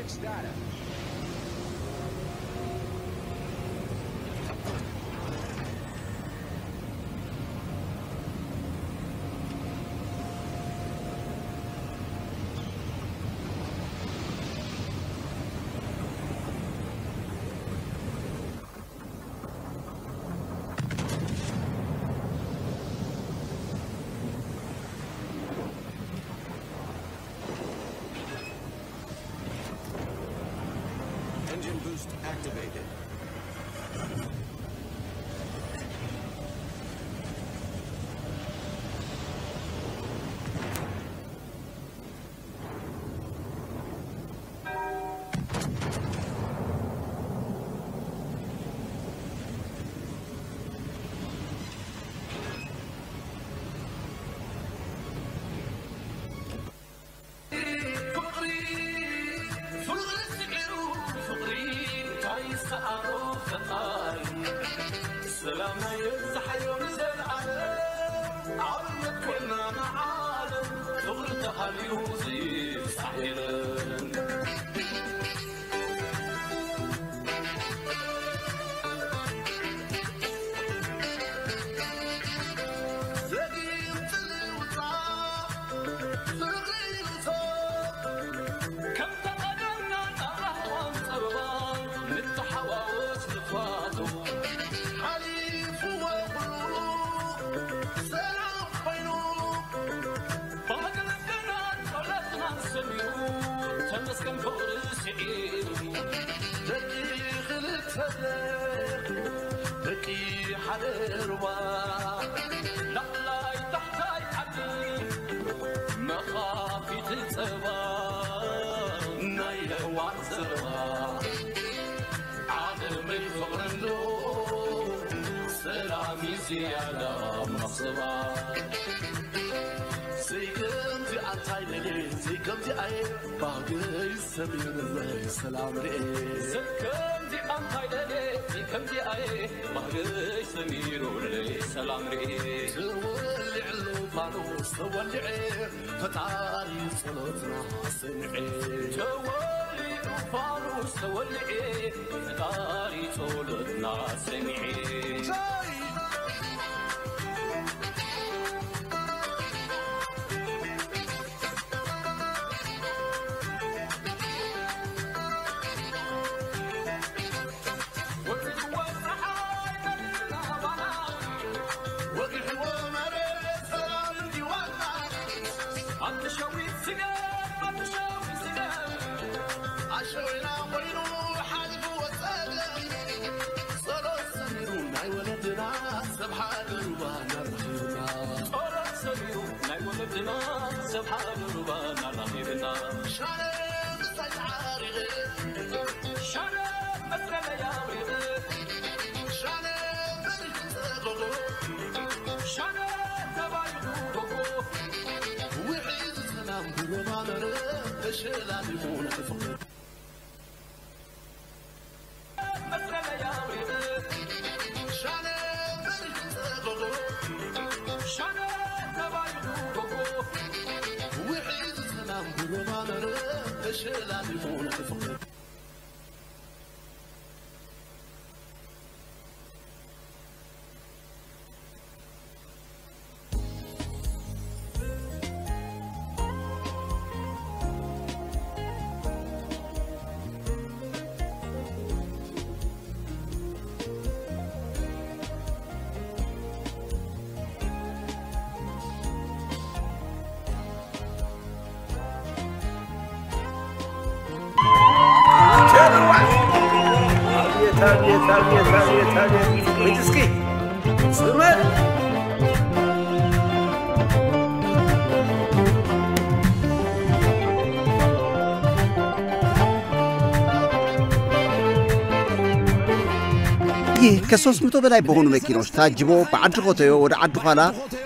6 data. Engine boost activated. سلامنا يفتح يوم زين عالم عالم كلنا معالم ثغرتها اليوزي سحيرن تمسكن فورس عيد دقي خلت فدق دقي حرروا لا تحتاج عدي مخافي تتبا نايل وعزروا عالم الفقر اللون سلامي زيادة مصبا سيكمتي عطايلي سيكمتي عي باقي سمير الله سلام لي سيكمتي عطايلي سيكمتي عي باقي سمير الله سلام لي تولي علو فانوس تولي فتعالي صلوتنا سمعي تولي فانوس تولي فتعالي صلوتنا سمعي سبحان ربنا رحيمنا شارب سيعارغ شارب مسرم يارغ شارب برزغغ شارب تبايغ وعيد سلام بربانر بشلال يمون الفقر مسرم يارغ شارب برزغغ شارب تبايغ وعيد سلام بربانر بشلال يمون الفقر Вытиски! Сумер! ይህ ከ300 በላይ በሆኑ መኪኖች ታጅቦ በአድርጎተዮ ወደ አድኋላ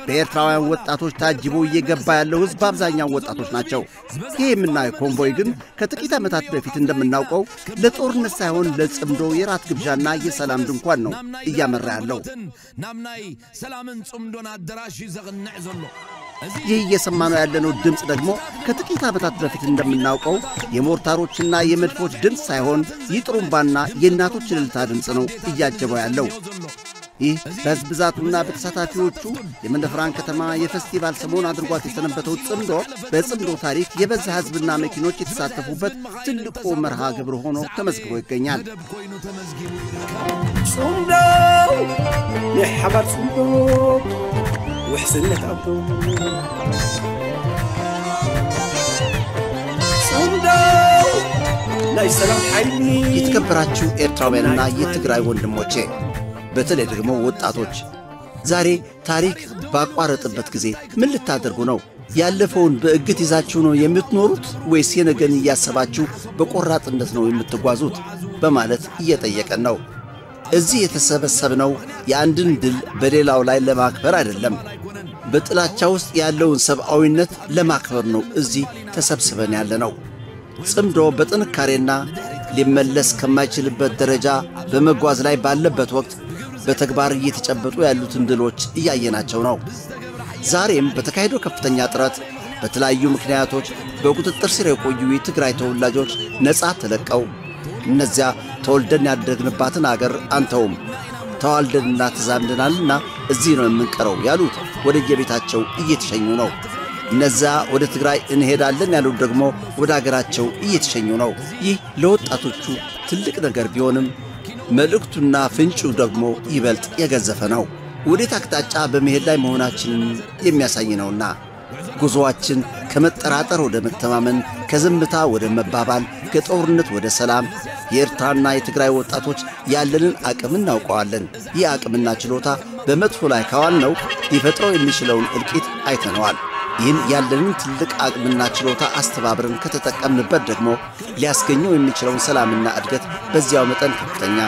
በኤርትራውያን ወጣቶች ታጅቦ እየገባ ያለው ህዝብ አብዛኛው ወጣቶች ናቸው። ይህ የምናየው ኮንቮይ ግን ከጥቂት ዓመታት በፊት እንደምናውቀው ለጦርነት ሳይሆን ለጽምዶ የራት ግብዣና የሰላም ድንኳን ነው እያመራ ያለው። ናምናይ ሰላምን ጽምዶን አደራሽ ይዘግንዕ ዘሎ ይህ እየሰማነው ያለነው ድምፅ ደግሞ ከጥቂት ዓመታት በፊት እንደምናውቀው የሞርታሮችና የመድፎች ድምፅ ሳይሆን የጥሩምባና የእናቶች እልልታ ድምፅ ነው እያጀበው ያለው። ይህ በሕዝብ ብዛቱና በተሳታፊዎቹ የመንደፍራን ከተማ የፌስቲቫል ሰሞን አድርጓት የሰነበተው ጽምዶ በጽምዶ ታሪክ የበዛ ሕዝብና መኪኖች የተሳተፉበት ትልቁ መርሃ ግብር ሆኖ ተመዝግቦ ይገኛል። ጽምዶ ለሐባር ጽምዶ ወሕስነት አብዶ ጽምዶ ላይ ሰላም ኃይሊ የተከበራችሁ ኤርትራውያንና የትግራይ ወንድሞቼ በተለይ ደግሞ ወጣቶች ዛሬ ታሪክ ባቋረጥበት ጊዜ ምን ልታደርጉ ነው? ያለፈውን በእግት ይዛችሁ ነው የምትኖሩት ወይስ የነገን እያሰባችሁ በቆራጥነት ነው የምትጓዙት? በማለት እየጠየቀን ነው። እዚህ የተሰበሰብነው የአንድን ድል በሌላው ላይ ለማክበር አይደለም፣ በጥላቻ ውስጥ ያለውን ሰብአዊነት ለማክበር ነው እዚህ ተሰብስበን ያለነው። ጽምዶ በጥንካሬና ሊመለስ ከማይችልበት ደረጃ በመጓዝ ላይ ባለበት ወቅት በተግባር እየተጨበጡ ያሉትን ድሎች እያየናቸው ነው። ዛሬም በተካሄደው ከፍተኛ ጥረት በተለያዩ ምክንያቶች በቁጥጥር ስር የቆዩ የትግራይ ተወላጆች ነፃ ተለቀው እነዚያ ተወልደን ያደግንባትን አገር አንተውም ተዋልደንና ተዛምደናልና እዚህ ነው የምንቀረው ያሉት ወደ የቤታቸው እየተሸኙ ነው። እነዚያ ወደ ትግራይ እንሄዳለን ያሉት ደግሞ ወደ አገራቸው እየተሸኙ ነው። ይህ ለወጣቶቹ ትልቅ ነገር ቢሆንም መልእክቱና ፍንጩ ደግሞ ይበልጥ የገዘፈ ነው። ወዴት አቅጣጫ በመሄድ ላይ መሆናችንን የሚያሳይ ነውና ጉዞአችን ከመጠራጠር ወደ መተማመን፣ ከዝምታ ወደ መባባል፣ ከጦርነት ወደ ሰላም። የኤርትራና የትግራይ ወጣቶች ያለንን አቅም እናውቀዋለን። ይህ አቅምና ችሎታ በመጥፎ ላይ ካዋልነው ሊፈጥረው የሚችለውን እልቂት አይተነዋል። ይህን ያለንን ትልቅ አቅምና ችሎታ አስተባብረን ከተጠቀምንበት ደግሞ ሊያስገኘው የሚችለውን ሰላምና እድገት በዚያው መጠን ከፍተኛ፣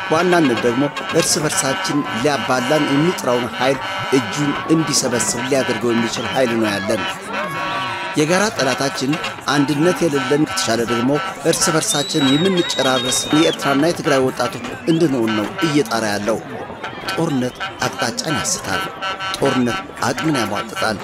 በዋናነት ደግሞ እርስ በርሳችን ሊያባላን የሚጥረውን ኃይል እጁን እንዲሰበስብ ሊያደርገው የሚችል ኃይል ነው ያለን። የጋራ ጠላታችን አንድነት የሌለን ከተሻለ ደግሞ እርስ በርሳችን የምንጨራረስ የኤርትራና የትግራይ ወጣቶች እንድንሆን ነው እየጣራ ያለው። ጦርነት አቅጣጫን ያስታል። ጦርነት አቅምን ያሟጥጣል።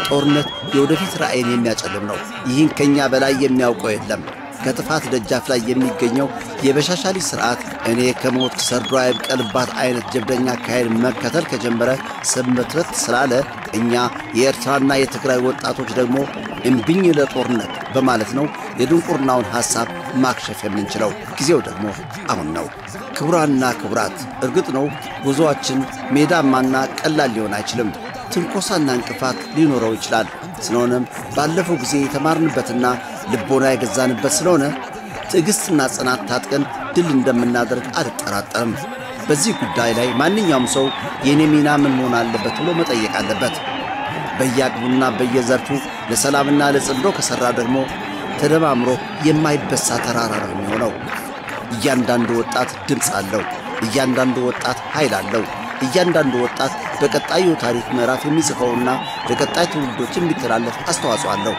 ጦርነት የወደፊት ራዕይን የሚያጨልም ነው። ይህን ከኛ በላይ የሚያውቀው የለም። ከጥፋት ደጃፍ ላይ የሚገኘው የበሻሻሊ ሥርዓት እኔ ከሞት ሰርዶ አይብቀልባት አይነት ጀብደኛ አካሄድ መከተል ከጀመረ ሰንበትበት ስላለ እኛ የኤርትራና የትግራይ ወጣቶች ደግሞ እምቢኝ ለጦርነት በማለት ነው የድንቁርናውን ሐሳብ ማክሸፍ የምንችለው። ጊዜው ደግሞ አሁን ነው። ክቡራንና ክቡራት፣ እርግጥ ነው ጉዞአችን ሜዳማና ቀላል ሊሆን አይችልም። ትንኮሳና እንቅፋት ሊኖረው ይችላል። ስለሆነም ባለፈው ጊዜ የተማርንበትና ልቦና የገዛንበት ስለሆነ ትዕግስትና ጽናት ታጥቀን ድል እንደምናደርግ አልጠራጠርም። በዚህ ጉዳይ ላይ ማንኛውም ሰው የኔ ሚና ምን መሆን አለበት ብሎ መጠየቅ አለበት። በየአቅሙና በየዘርፉ ለሰላምና ለጽምዶ ከሰራ ደግሞ ተደማምሮ የማይበሳ ተራራ ነው የሚሆነው። እያንዳንዱ ወጣት ድምፅ አለው። እያንዳንዱ ወጣት ኃይል አለው። እያንዳንዱ ወጣት በቀጣዩ ታሪክ ምዕራፍ የሚጽፈውና ለቀጣይ ትውልዶች የሚተላለፍ አስተዋጽኦ አለው።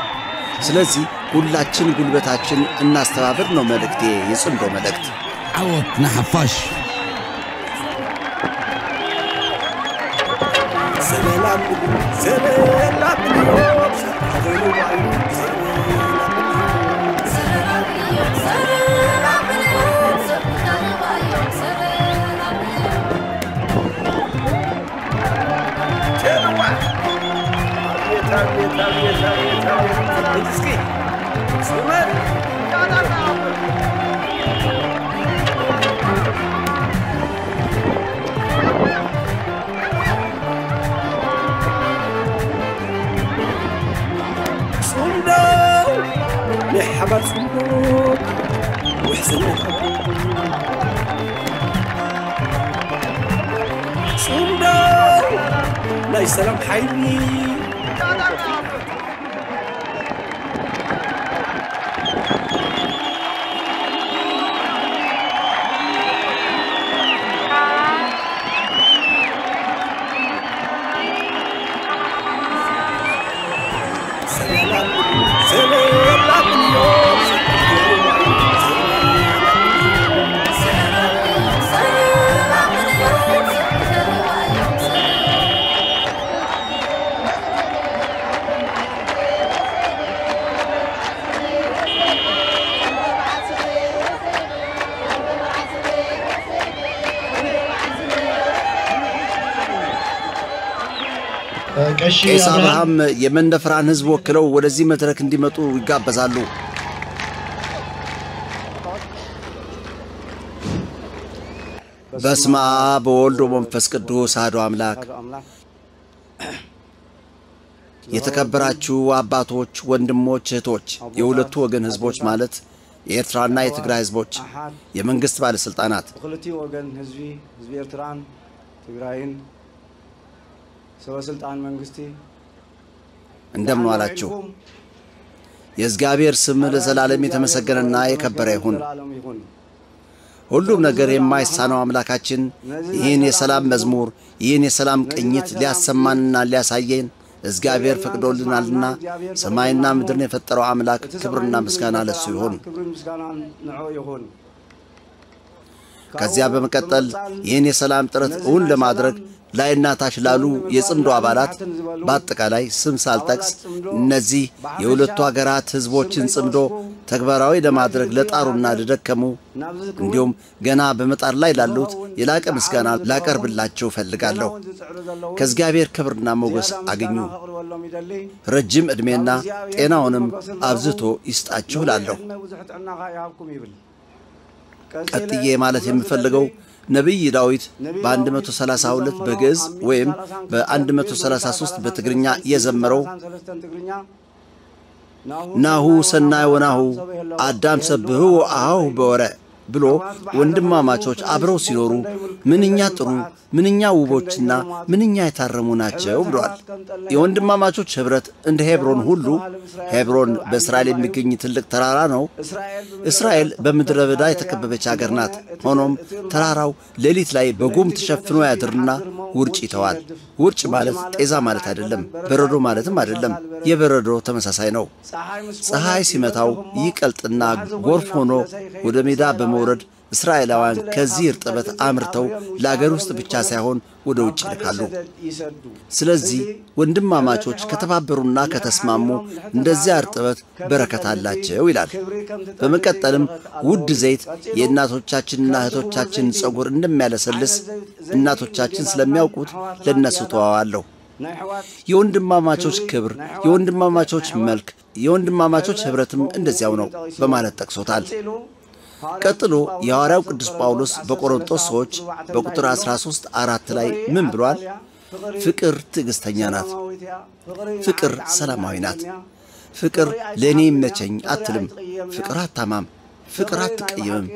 ስለዚህ ሁላችን ጉልበታችን እናስተባብር ነው መልእክቴ፣ የጽምዶ መልእክት። عوض نحفاش ሰላም حبل صندوق وحسنت صندوق لا يسلم حيني ቄስ አብርሃም የመንደፍራን ሕዝብ ወክለው ወደዚህ መድረክ እንዲመጡ ይጋበዛሉ። በስመ አብ ወወልድ ወመንፈስ ቅዱስ አሐዱ አምላክ። የተከበራችሁ አባቶች፣ ወንድሞች፣ እህቶች፣ የሁለቱ ወገን ሕዝቦች ማለት የኤርትራና የትግራይ ሕዝቦች የመንግስት ባለስልጣናት ሁለቱ ወገን ሕዝብ ኤርትራን ትግራይን ሰበስልጣን መንግስቲ እንደምን ዋላችሁ? የእግዚአብሔር ስም ለዘላለም የተመሰገነና የከበረ ይሁን። ሁሉም ነገር የማይሳነው አምላካችን ይህን የሰላም መዝሙር ይህን የሰላም ቅኝት ሊያሰማንና ሊያሳየን እግዚአብሔር ፈቅዶልናልና ሰማይና ምድርን የፈጠረው አምላክ ክብርና ምስጋና ለሱ ይሁን። ከዚያ በመቀጠል ይህን የሰላም ጥረት እውን ለማድረግ ላይና ታች ላሉ የጽምዶ አባላት በአጠቃላይ ስም ሳልጠቅስ እነዚህ የሁለቱ ሀገራት ሕዝቦችን ጽምዶ ተግባራዊ ለማድረግ ለጣሩና ለደከሙ እንዲሁም ገና በመጣር ላይ ላሉት የላቀ ምስጋና ላቀርብላቸው ፈልጋለሁ። ከእግዚአብሔር ክብርና ሞገስ አግኙ፣ ረጅም ዕድሜና ጤናውንም አብዝቶ ይስጣችሁ እላለሁ። ቀጥዬ ማለት የምፈልገው ነቢይ ዳዊት በ132 በግዕዝ ወይም በ133 በትግርኛ የዘመረው ናሁ ሰናይ ወናሁ አዳም ሰብህው አሁ በወረ ብሎ ወንድማማቾች አብረው ሲኖሩ ምንኛ ጥሩ ምንኛ ውቦችና ምንኛ የታረሙ ናቸው ብሏል። የወንድማማቾች ህብረት እንደ ሄብሮን ሁሉ ሄብሮን በእስራኤል የሚገኝ ትልቅ ተራራ ነው። እስራኤል በምድረ በዳ የተከበበች ሀገር ናት። ሆኖም ተራራው ሌሊት ላይ በጉም ተሸፍኖ ያድርና ውርጭ ይተዋል። ውርጭ ማለት ጤዛ ማለት አይደለም፣ በረዶ ማለትም አይደለም። የበረዶ ተመሳሳይ ነው። ፀሐይ ሲመታው ይቀልጥና ጎርፍ ሆኖ ወደ ሜዳ በመውረድ እስራኤላውያን ከዚህ እርጥበት አምርተው ለአገር ውስጥ ብቻ ሳይሆን ወደ ውጭ ይልካሉ። ስለዚህ ወንድማማቾች ከተባበሩና ከተስማሙ እንደዚያ እርጥበት በረከት አላቸው ይላል። በመቀጠልም ውድ ዘይት የእናቶቻችንና እህቶቻችን ጸጉር እንደሚያለሰልስ እናቶቻችን ስለሚያውቁት ለነሱ ተዋዋለሁ። የወንድማማቾች ክብር፣ የወንድማማቾች መልክ፣ የወንድማማቾች ህብረትም እንደዚያው ነው በማለት ጠቅሶታል። ቀጥሎ የሐዋርያው ቅዱስ ጳውሎስ በቆሮንቶስ ሰዎች በቁጥር 13:4 ላይ ምን ብሏል? ፍቅር ትዕግስተኛ ናት፣ ፍቅር ሰላማዊ ናት፣ ፍቅር ለእኔ ይመቸኝ አትልም፣ ፍቅር አታማም፣ ፍቅር አትቀይምም፣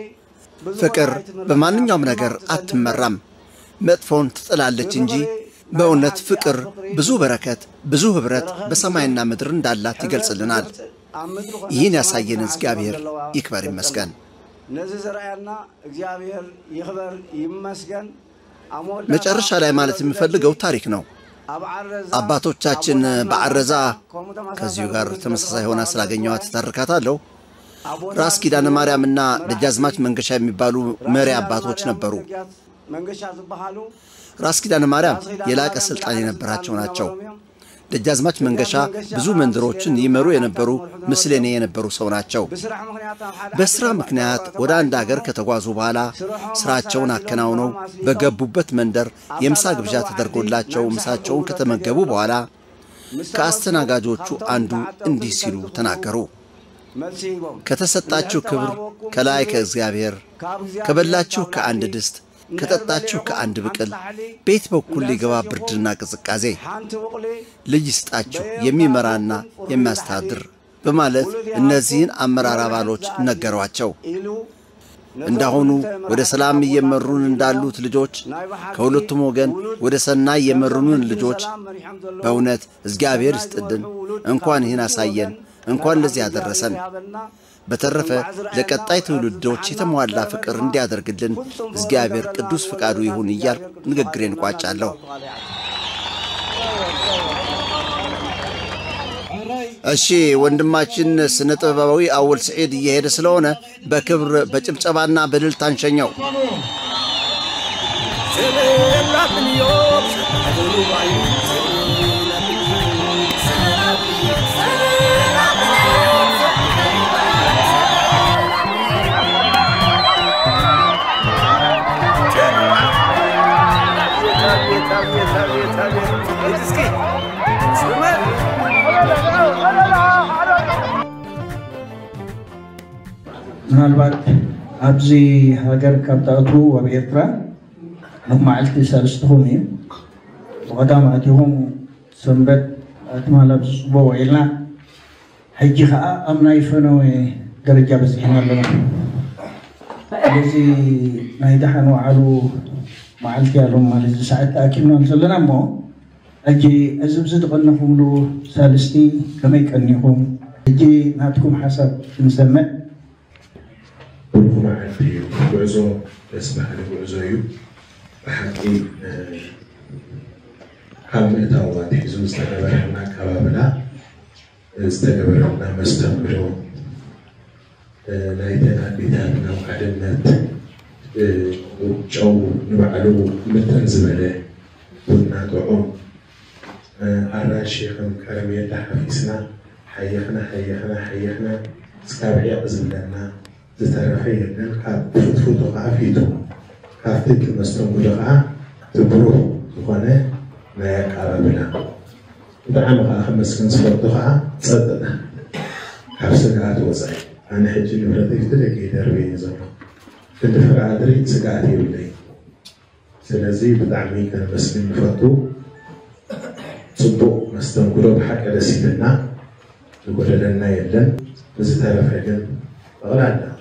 ፍቅር በማንኛውም ነገር አትመራም፣ መጥፎን ትጥላለች እንጂ። በእውነት ፍቅር ብዙ በረከት ብዙ ህብረት በሰማይና ምድር እንዳላት ይገልጽልናል። ይህን ያሳየን እግዚአብሔር ይክበር ይመስገን። መጨረሻ ላይ ማለት የሚፈልገው ታሪክ ነው። አባቶቻችን በአረዛ ከዚሁ ጋር ተመሳሳይ ሆና ስላገኘዋት ተርካታለሁ። ራስ ኪዳነ ማርያምና ደጃዝማች መንገሻ የሚባሉ መሪ አባቶች ነበሩ። ራስ ኪዳነ ማርያም የላቀ ስልጣን የነበራቸው ናቸው። ደጃዝማች መንገሻ ብዙ መንደሮችን ይመሩ የነበሩ ምስለኔ የነበሩ ሰው ናቸው። በስራ ምክንያት ወደ አንድ ሀገር ከተጓዙ በኋላ ስራቸውን አከናውነው በገቡበት መንደር የምሳ ግብዣ ተደርጎላቸው ምሳቸውን ከተመገቡ በኋላ ከአስተናጋጆቹ አንዱ እንዲህ ሲሉ ተናገሩ። ከተሰጣችሁ ክብር ከላይ ከእግዚአብሔር፣ ከበላችሁ ከአንድ ድስት፣ ከጠጣችሁ ከአንድ ብቅል ቤት በኩል ሊገባ ብርድና ቅዝቃዜ ልጅ ይስጣችሁ የሚመራና የሚያስተዳድር በማለት እነዚህን አመራር አባሎች ነገሯቸው። እንዳሁኑ ወደ ሰላም እየመሩን እንዳሉት ልጆች ከሁለቱም ወገን ወደ ሰናይ የመሩንን ልጆች በእውነት እግዚአብሔር ይስጥልን። እንኳን ይህን አሳየን፣ እንኳን ለዚህ ያደረሰን። በተረፈ ለቀጣይ ትውልዶች የተሟላ ፍቅር እንዲያደርግልን እግዚአብሔር ቅዱስ ፍቃዱ ይሁን እያልኩ ንግግሬን ቋጫለሁ። እሺ ወንድማችን ስነ ጥበባዊ አወል ሰዒድ እየሄደ ስለሆነ በክብር በጭብጨባና በእልልታ እንሸኘው። Let's go. ምናልባት ኣብዚ ሃገር ካብ ተኣትዉ ኣብ ኤርትራ ኣብ መዓልቲ ሰለስትኹም እዩ ብቐዳማእቲኹም ሰንበት ኣትማላብ ዝፅበ ኢልና ሕጂ ከዓ ኣብ ናይ ፈነወ ደረጃ በፂሕና ኣለና ስለዚ ናይ ደሓን ዋዕሉ መዓልቲ ኣለዎም ማለት ሰዓት ተኣኪብና ዘለና እሞ ሕጂ እዚ ብዝድቐንኹምሉ ሳልስቲ ከመይ ቀኒኹም ሕጂ ናትኩም ሓሳብ ክንሰምዕ معرفي وعزو اسمح لي وعزوي بحقي هم اتاوات حزو استقبرنا كبابنا استقبرنا مستمرو لايتنا بيتنا وعدمت وجو نبعلو متنزبله قلنا طعم الراشيخ كرمية حفيسنا حيخنا سكابعي أزمنا زترفينا كفتفوتو عافيتو كافتك مستنقل تبروه تقنى ما يقربنا دعم خمس كنس فرطها تصدقنا حفصقات وزعي أنا حجي نبرتي فتلقي دربي زرو كنت فرعادري سقاتي بلي سلازي بدعمي كان مسلم فرطو صبو مستنقلو بحق رسيدنا يقول لنا يدن زترفينا غلانا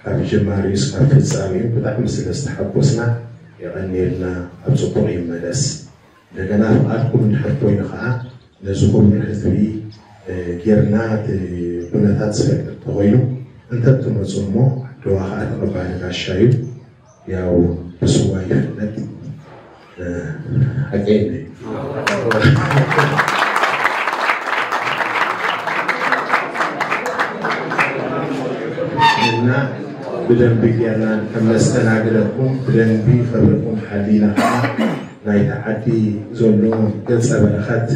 كان جماري يسكر في السامي بدأ مثل استحبوسنا يغني لنا أبصقوا يمدس لقنا فقالكم من حرفوين خاء نزقوا من حزبي كيرنا بنتات سفك تغينو انت بتمزومو لواخات ربعنا الشايب ياو بسوا يفنك حقيني بدنبي أنا كم استناقلكم بدنبي خبركم حدينا ناي تحدي زولون قلص أبرخات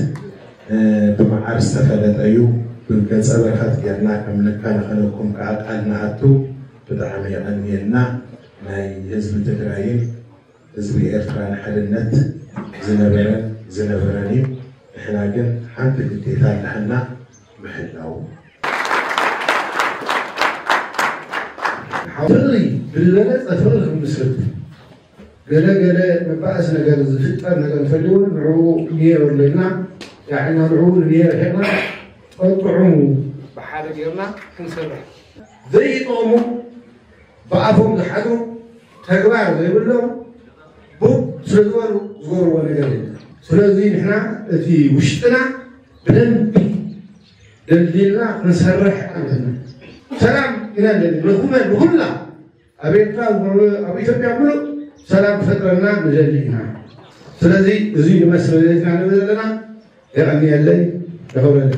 بمعار استفادت أيو بقلص أبرخات قرنا كم نكان خلقكم كعقلنا هاتو بدعمي أنينا ناي حزب تدراين حزب إرتران حلنت زنبراني إحنا قل حانت الاتفاق لحنا محلاو حضري بالبلد أفرغ مسرد قال مبعث نقال زفتر نقال فلون نعو نير لنا يعني نعو نير هنا قطعوا بحالة جيرنا كنسرح زي طومو بعضهم ضحكوا تقبعوا زي بلهم بوب سلزواروا زوروا ونقال سلازي نحنا في وشتنا بننبي دليلنا نسرح عننا سلام إلى النخومة نخلنا أبيتنا أبيتنا يقولوا سلام فترنا نجلينا سلازي زين مسؤوليتنا عن بدلنا يعني اللي يقول لي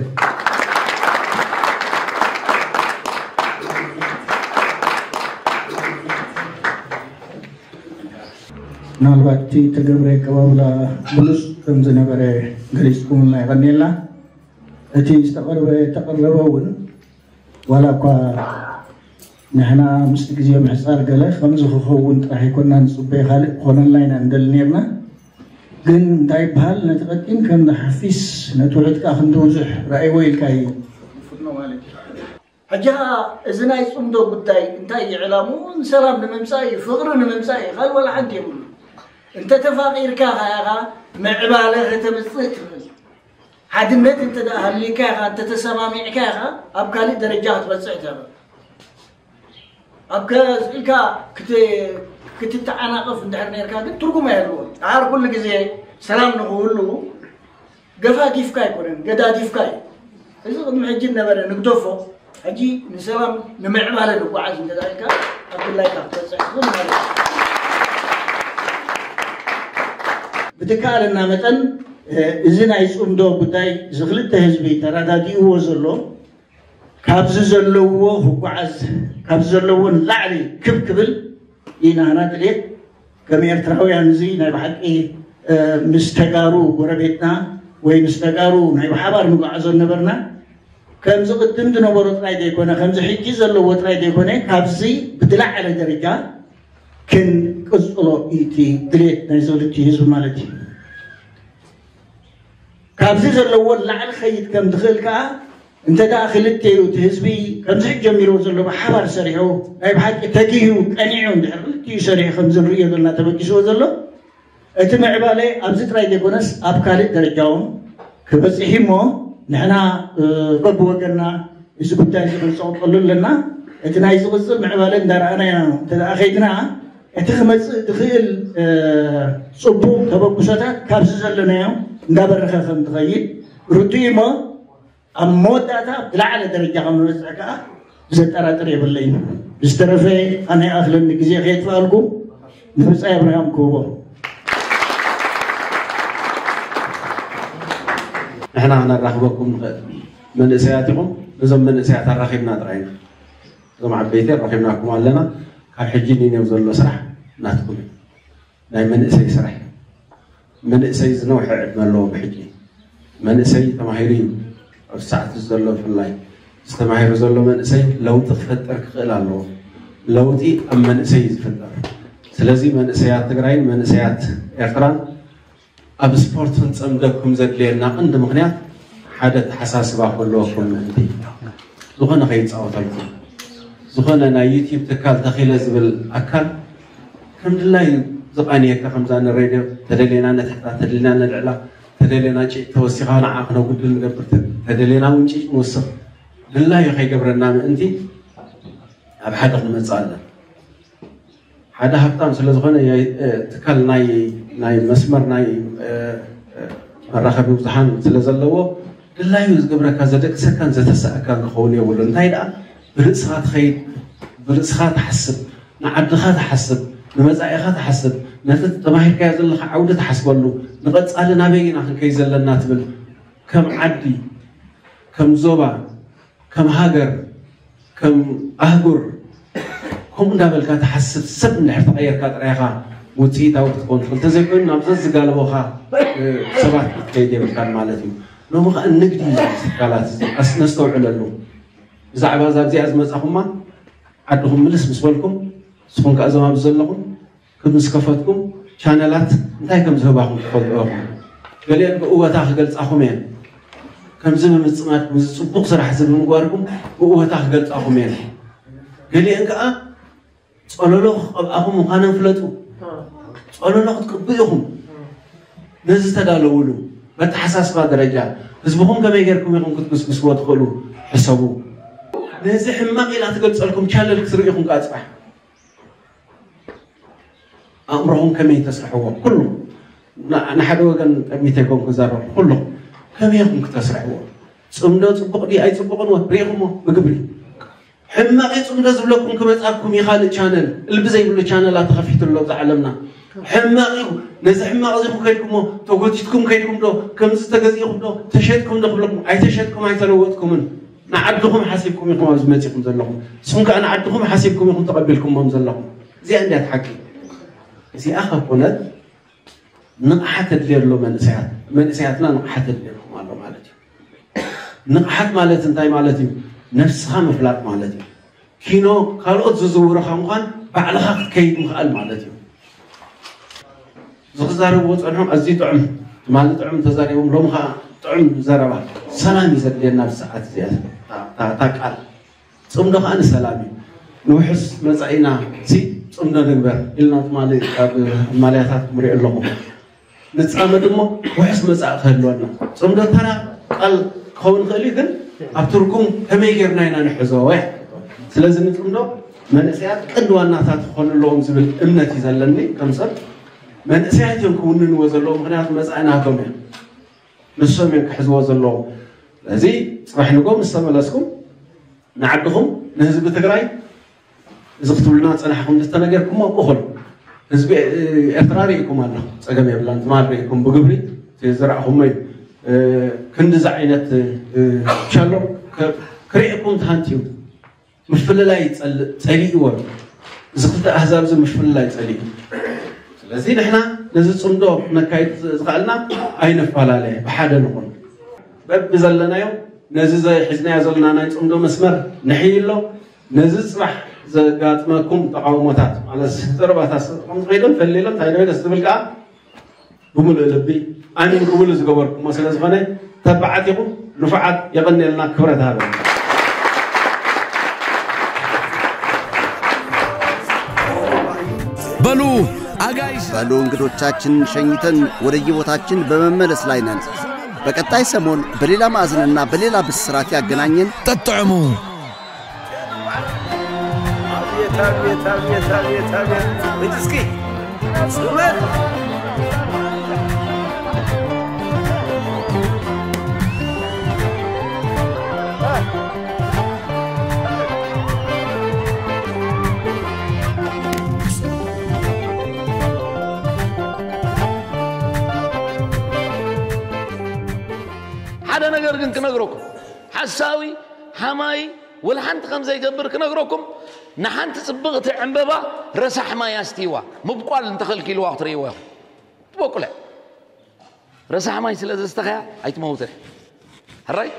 نالباتي تجربة كوابلا بلوس كم زنبرة غريسكم لا يغنيلا أتي تقربون ولا كا نحنا مستجزية محصار قاله خمس خوون راح يكون نصبي خالق خلنا لنا ندل نيرنا جن دايب هال نتقدم كان حفيس نتولد كأخن دوزح رأي ويل كاي حجها إذا يصوم دو بتاعي انتهي إعلامون سلام نمساي فقر نمساي خال ولا حد يقول انت تفاقير كاها يا غا معبالة تمسيت حدمت انت ده اللي كاها انت تسمامي كاها ابكالي درجات بسعتها ابكا كنت تعانقف ندحر نيركا تركم يلون عار كل جزي سلام نقول له قفا كيف كاي كورن قدا كيف كاي اذا محجين نبر نقدفو اجي نسلام نمعباله نقعد انت ذلك عبد الله كاف بتكالنا متن إذن يصوم دو بداي زغلت هزبي ترادادي هو زلو كابز زلو هو عز كابز زلو لعلي كبكبل إنا هنا دليل كم يرتراوي عنزي نايب حقي مستقارو قربيتنا وين مستقارو نايب حبار مقعزو نبرنا كم زغدم دنو برط راي ديكونا كم زحيجي زلو وطراي ديكونا كابزي بدلع على درجة كن قصلو إيتي دليل نايزولتي هزو مالتي كابزي زلوون لعل خيط كم دخل كا انت داخل التيو تهزبي كمزح جميلو زلو بحبار سريحو اي بحق تكيو قنيعو ندحر التيو سريح خمزن رئيو دلنا تبكيسو زلو اتمع بالي ابزت راي ديكونس ابكالي درجاون كبزحيمو نحنا رب وقرنا يسكتان يبنصوت قلل لنا اتنا يزغزل معبالي ندارعنا تداخيتنا اتخمز تخيل صبو تبكساتات كابز زلنا يوم ندابرخا خم تخيل رديمو أموداتا لعلى درجة عمل الزكاة زتراتر يبلين استرفي أنا أخلي النجزية خيط فالكو نفس إبراهيم كوبا إحنا نرحبكم من إسياتكم نزم من إسيات الرخيبنا ترين زم عبيتي رخيبناكم علنا كان حجيني يوزل له سرح ناتكم ناي من إسي سرح من إسي زنوح عدنا له بحجي من إسي تماهيرين ساعة الزلة في الله استماهير زلة من إسي لو تفتر خلاله لو تي أم من إسي يفتر سلازي من إسيات تقرأين من إسيات إرتران أب سبورت نتصمدكم زدلينا عند مغنيات حدث حساس باقول كل أنتي زخنا خيط أوتايكم زخنا نا يوتيوب تكال دخيل زبل أكل الحمد لله زقاني كخمزان الراديو تدلينا نتحت تدلينا ندعلا تدلينا شيء توسيخنا عقنا وقدر نقبر تدلينا ونشي نوصف لله يخي قبرنا من أنتي أب حدا نمتصالنا حدا هفتان سلزخنا تكال ناي مسمر ناي الرخبي وزحان سلزلوه لله يزقبر كذا سكن زتسأكل خوني ولا نتايدا برزخات خيط برزخات حسب نعدخات حسب نمزعيخات حسب نفت تماهير كيزل عودة حسب له نقد سألنا بيجينا عن كيزل لنا تبل كم عدي كم زوبا كم هاجر كم أهجر هم دابل كات حسب سب نحط غير كات ريخا وتزيد أو تكون قلت زي كنا نبزز قال بوخا سبعة كيدي بكان مالتي لو ما النقدي قالات نستوعب له زعبا زابزي أزمة أخوما عدهم ملس مسولكم سكون كأزمة بزلهم كم مسكفتكم شانلات انتهي كم زهباهم تفضلوهم قال لي بقوة تاخذ قلت أخومين كم زمن متصمات صبوق صراحة زمن مقاركم بقوة تاخذ قلت أخومين قال لي انك قالوا له أخوهم خانا فلتوا قالوا له تقبلهم نزل تدالوا له بتحساس بعد رجال حزبهم كما يجركم يقوم كتبس وادخلوا حسبوا نزل حماقي لا تقول تسألكم كان لك سريعكم كأصبح أمرهم كما يتسرحوا كله نحن وكان ميتكم كزاروا كله كما يقوم كتسرحوا صمدوا صبق دي أي صبقون وريهم بقبلي حماقي صمدوا زبلكم كما تأكم يخالد شانل البزي بلو شانل لا تخفيت الله تعلمنا حماقي نزح حماقي زيكم كيدكم توقيتكم كيدكم دو كم زتجزيكم دو تشهدكم دخلكم أي تشهدكم أي تلوتكم نعدكم حاسبكم يكم أزمتكم زلهم سونك أنا عدكم حاسبكم يكم تقبلكم ممزلهم زي عندي أتحكي زي أخف قنات نقحت الليل له من ساعتنا نقحت الليل ماله مالتي نقحت مالتي انتاي مالتي نفسها مفلاق مالتي كينو قالوا تزوروا خمقان بعلها كيد مخال مالتي زغزاري وطعنهم أزي طعم مالت طعم تزاريهم لهم خا طعم زربا سلام يزد لنا بساعات زيادة تاكال صمدو أنا سلامي نوحس مزعينا سي صمدو نكبر إلنا مالياتات مريء اللهم نتعامل دمو وحس مزع خلونا صمدو ترى قال كون خليقن أبتركم كما يجرنا نحزوا واحد سلازم نتعاملوا من ساعات قدوانا تدخل لهم زبل إمنتي زلني كم صار من ساعات يكون نوزلهم غنات مزعنا كمان نسمع كحزوا زلهم لذي راح نقوم نستملسكم نعدهم نهزب تجراي إذا قتلنا أنا حكم نستنجركم ما أخل هزب إثراريكم الله سجم يبلان تماريكم بقبلي تزرعهم مي كند زعينة شالو كريئكم تهانتيو مش في الله يتسألي ور إذا قلت أحزاب زي مش في الله يتسألي لذين إحنا نزل صندوق نكايد زغالنا أين فعلا عليه بحاجة نقول بزلنا يوم نزل زي حزنا يزلنا نايت صندوق مسمر نحيل له نزل صبح زقات ماكم تعاومات على ضربات هم غيرهم في الليل تاينه يستبلقا بقول لبي أنا بقول زقبركم مثلا زغانة تبعتكم رفعت يغني لنا كبرت هذا بلو በሉ እንግዶቻችን ሸኝተን ወደ የቦታችን በመመለስ ላይ ነን። በቀጣይ ሰሞን በሌላ ማዕዘንና በሌላ ብስራት ያገናኘን ተጣዕሙ እስኪ ስመት هذا نجار كن كنجركم حساوي حماي ولا حنت خمسة يجبر كنجركم نحنت صبغت عنببا رسح ما يستوى مبقال انت خل كيلو واحد ريوه بقوله رسح ما يصير استخيا أيت موتر هراي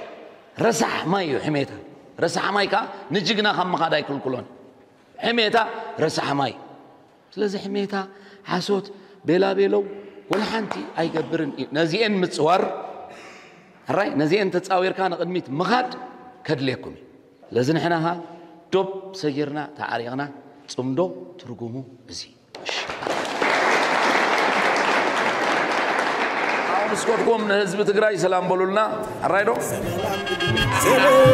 رسح ما يحميتها رسح ما يكا نجينا خم خداي كلون حميتها رسح ما لازم حميتها حاسوت بلا بيلو ولا حنتي أي جبرن نزين متصور هراي نزي أنت تصاوير كان قدميت مخاد كدليكم لازم إحنا ها توب سيرنا تعارينا تصمدو ترجمو بزي أسكتكم من حزب تجري سلام بقولنا هراي دو سلام